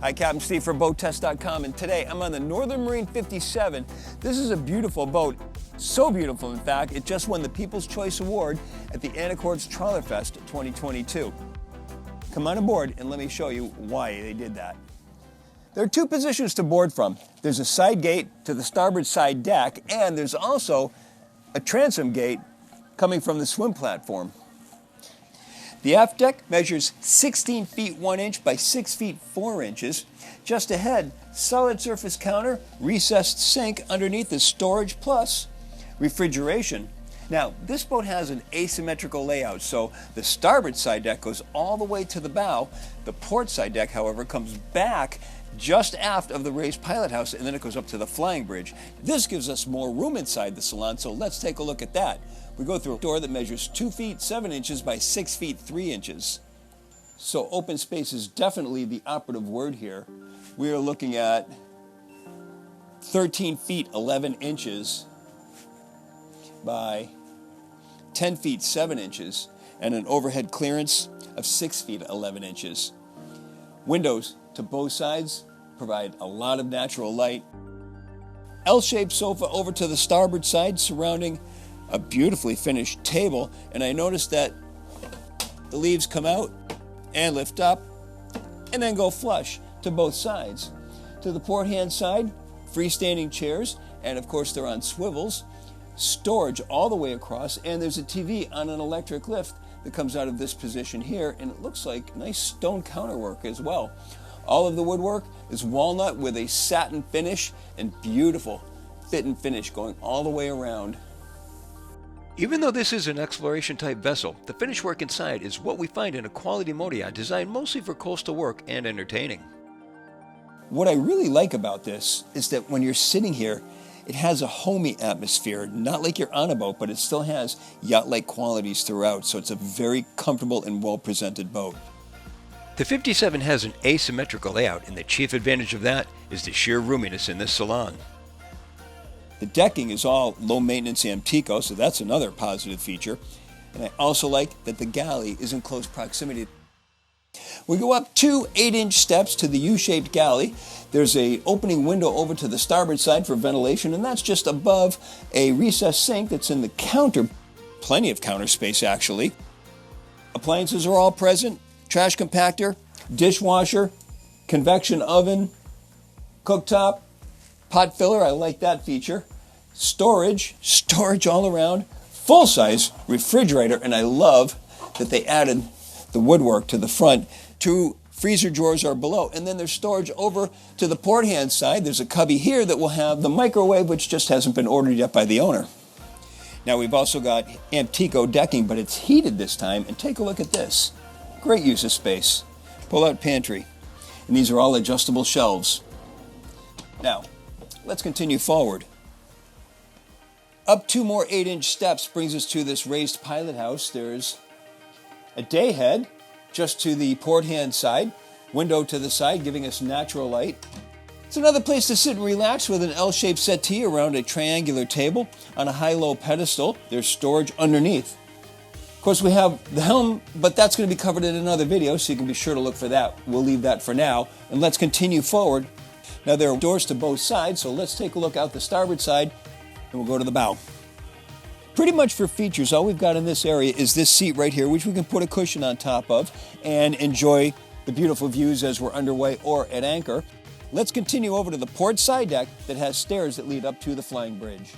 Hi, Captain Steve for BoatTEST.com, and today I'm on the Northern Marine 57. This is a beautiful boat, so beautiful in fact, it just won the People's Choice Award at the Anacortes Trawler Fest 2022. Come on aboard and let me show you why they did that. There are two positions to board from. There's a side gate to the starboard side deck, and there's also a transom gate coming from the swim platform. The aft deck measures 16 feet 1 inch by 6 feet 4 inches. Just ahead, solid surface counter, recessed sink underneath is storage plus refrigeration. Now, this boat has an asymmetrical layout, so the starboard side deck goes all the way to the bow. The port side deck, however, comes back just aft of the raised pilot house, and then it goes up to the flying bridge. This gives us more room inside the salon, so let's take a look at that. We go through a door that measures 2 feet 7 inches by 6 feet 3 inches. So open space is definitely the operative word here. We are looking at 13 feet 11 inches by 10 feet 7 inches and an overhead clearance of 6 feet 11 inches. Windows to both sides provide a lot of natural light. L-shaped sofa over to the starboard side surrounding a beautifully finished table, and I noticed that the leaves come out and lift up and then go flush to both sides. To the port hand side, freestanding chairs, and of course they're on swivels, storage all the way across, and there's a TV on an electric lift that comes out of this position here, and it looks like nice stone counterwork as well. All of the woodwork is walnut with a satin finish and beautiful fit and finish going all the way around. Even though this is an exploration-type vessel, the finish work inside is what we find in a quality motor yacht designed mostly for coastal work and entertaining. What I really like about this is that when you're sitting here, it has a homey atmosphere, not like you're on a boat, but it still has yacht-like qualities throughout, so it's a very comfortable and well-presented boat. The 57 has an asymmetrical layout, and the chief advantage of that is the sheer roominess in this salon. The decking is all low-maintenance Amtico, so that's another positive feature. And I also like that the galley is in close proximity. We go up 2 8-inch steps to the U-shaped galley. There's an opening window over to the starboard side for ventilation, and that's just above a recessed sink that's in the counter. Plenty of counter space, actually. Appliances are all present. Trash compactor, dishwasher, convection oven, cooktop, pot filler, I like that feature. Storage all around. Full-size refrigerator, and I love that they added the woodwork to the front. 2 freezer drawers are below, and then there's storage over to the port hand side. There's a cubby here that will have the microwave, which just hasn't been ordered yet by the owner. Now we've also got Amtico decking, but it's heated this time, and take a look at this. Great use of space. Pull-out pantry, and these are all adjustable shelves. Now, let's continue forward. Up 2 more 8-inch steps brings us to this raised pilot house. There's a day head just to the port hand side, window to the side giving us natural light. It's another place to sit and relax with an L-shaped settee around a triangular table on a high-low pedestal. There's storage underneath. Of course, we have the helm, but that's going to be covered in another video, so you can be sure to look for that. We'll leave that for now, and let's continue forward. Now, there are doors to both sides, so let's take a look out the starboard side, and we'll go to the bow. Pretty much for features, all we've got in this area is this seat right here, which we can put a cushion on top of and enjoy the beautiful views as we're underway or at anchor. Let's continue over to the port side deck that has stairs that lead up to the flying bridge.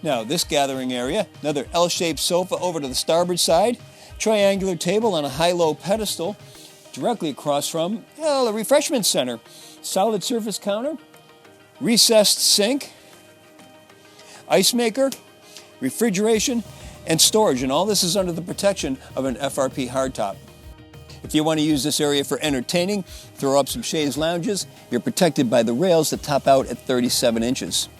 Now, this gathering area, another L-shaped sofa over to the starboard side, triangular table on a high-low pedestal, directly across from the refreshment center. Solid surface counter, recessed sink, ice maker, refrigeration, and storage. And all this is under the protection of an FRP hardtop. If you want to use this area for entertaining, throw up some chaise lounges. You're protected by the rails that top out at 37 inches.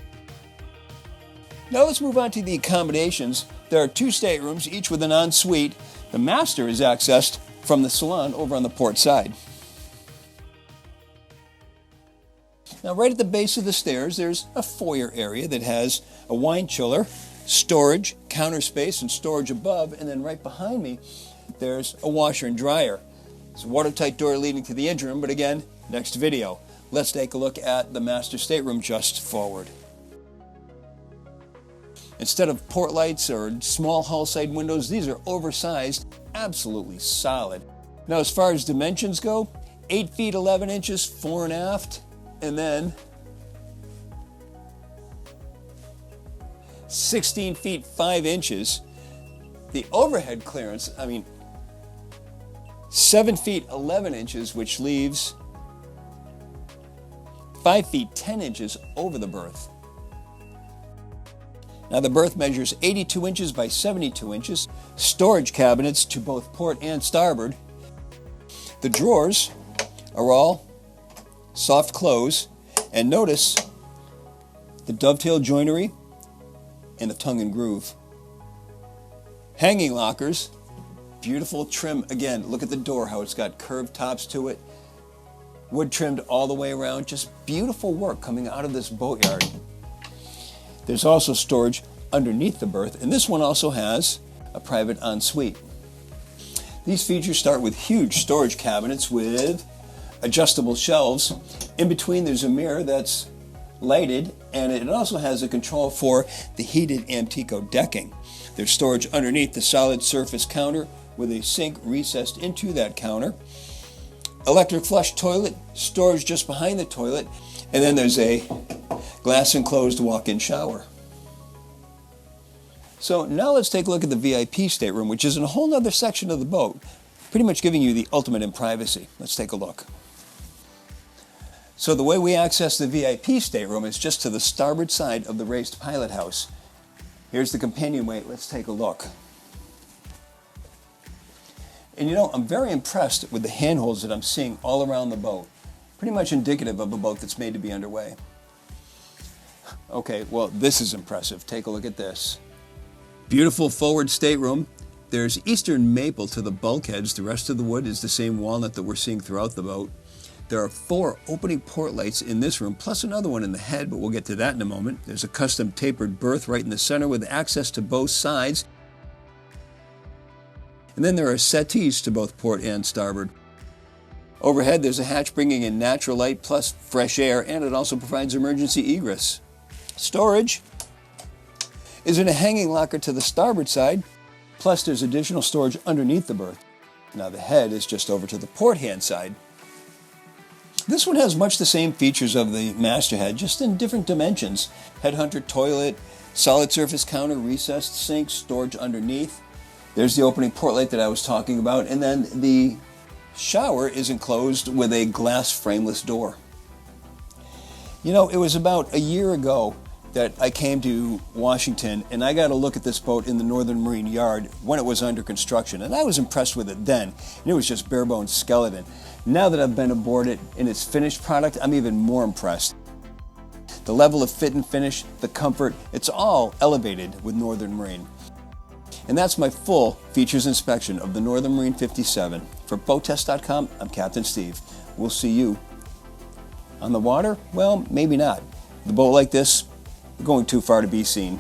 Now let's move on to the accommodations. There are 2 staterooms, each with an ensuite. The master is accessed from the salon over on the port side. Now, right at the base of the stairs, there's a foyer area that has a wine chiller, storage, counter space, and storage above. And then right behind me, there's a washer and dryer. It's a watertight door leading to the engine room, but again, next video. Let's take a look at the master stateroom just forward. Instead of port lights or small hull side windows, these are oversized, absolutely solid. Now as far as dimensions go, 8 feet 11 inches fore and aft, and then 16 feet 5 inches. The overhead clearance, 7 feet 11 inches, which leaves 5 feet 10 inches over the berth. Now the berth measures 82 inches by 72 inches. Storage cabinets to both port and starboard. The drawers are all soft close, and notice the dovetail joinery and the tongue and groove. Hanging lockers, beautiful trim. Again, look at the door, how it's got curved tops to it. Wood trimmed all the way around, just beautiful work coming out of this boatyard. There's also storage underneath the berth, and this one also has a private ensuite. These features start with huge storage cabinets with adjustable shelves. In between there's a mirror that's lighted, and it also has a control for the heated Amtico decking. There's storage underneath the solid surface counter with a sink recessed into that counter. Electric flush toilet, storage just behind the toilet, and then there's a glass enclosed walk-in shower. So now let's take a look at the VIP stateroom, which is in a whole other section of the boat, pretty much giving you the ultimate in privacy. Let's take a look. So the way we access the VIP stateroom is just to the starboard side of the raised pilot house. Here's the companionway. Let's take a look. And you know, I'm very impressed with the handholds that I'm seeing all around the boat. Pretty much indicative of a boat that's made to be underway. Okay, well, this is impressive. Take a look at this. Beautiful forward stateroom. There's eastern maple to the bulkheads. The rest of the wood is the same walnut that we're seeing throughout the boat. There are 4 opening port lights in this room, plus another one in the head, but we'll get to that in a moment. There's a custom tapered berth right in the center with access to both sides. And then there are settees to both port and starboard. Overhead, there's a hatch bringing in natural light plus fresh air, and it also provides emergency egress. Storage is in a hanging locker to the starboard side, plus there's additional storage underneath the berth. Now the head is just over to the port hand side. This one has much the same features of the masterhead, just in different dimensions. Headhunter toilet, solid surface counter, recessed sink, storage underneath. There's the opening port light that I was talking about, and then the shower is enclosed with a glass frameless door. You know, it was about a year ago that I came to Washington, and I got a look at this boat in the Northern Marine Yard when it was under construction, and I was impressed with it then. And it was just bare bones skeleton. Now that I've been aboard it in its finished product, I'm even more impressed. The level of fit and finish, the comfort, it's all elevated with Northern Marine. And that's my full features inspection of the Northern Marine 57. For BoatTEST.com, I'm Captain Steve. We'll see you on the water? Well, maybe not. With a boat like this, we're going too far to be seen.